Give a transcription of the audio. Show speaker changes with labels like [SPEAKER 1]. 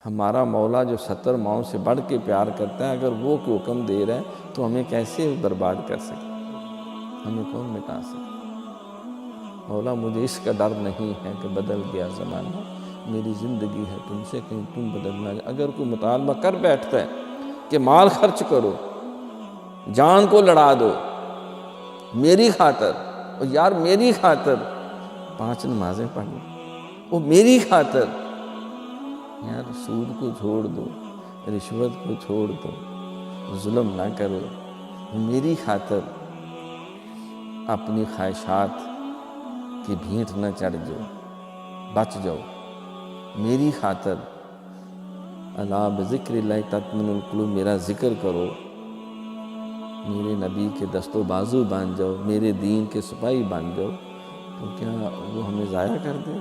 [SPEAKER 1] ہمارا مولا جو 70 ماؤں سے بڑھ کے پیار کرتا ہے، اگر وہ کوئی حکم دے رہا ہے تو ہمیں کیسے برباد کر سکے؟ ہمیں کون مٹا سکے؟ مولا مجھے اس کا ڈر نہیں ہے کہ بدل گیا زمانہ، میری زندگی ہے تم سے، کہیں تم بدلنا جائے۔ اگر کوئی مطالبہ کر بیٹھتا ہے کہ مال خرچ کرو، جان کو لڑا دو میری خاطر، اور یار میری خاطر 5 نمازیں پڑھ لو، وہ میری خاطر، یار سود کو چھوڑ دو، رشوت کو چھوڑ دو، ظلم نہ کرو، میری خاطر اپنی خواہشات کی بھینٹ نہ چڑھ جاؤ، بچ جاؤ میری خاطر۔ الا بذکر اللہ تطمئن القلوب، میرا ذکر کرو، میرے نبی کے دست و بازو بن جاؤ، میرے دین کے سپاہی بن جاؤ، تو کیا وہ ہمیں ضائع کر دے؟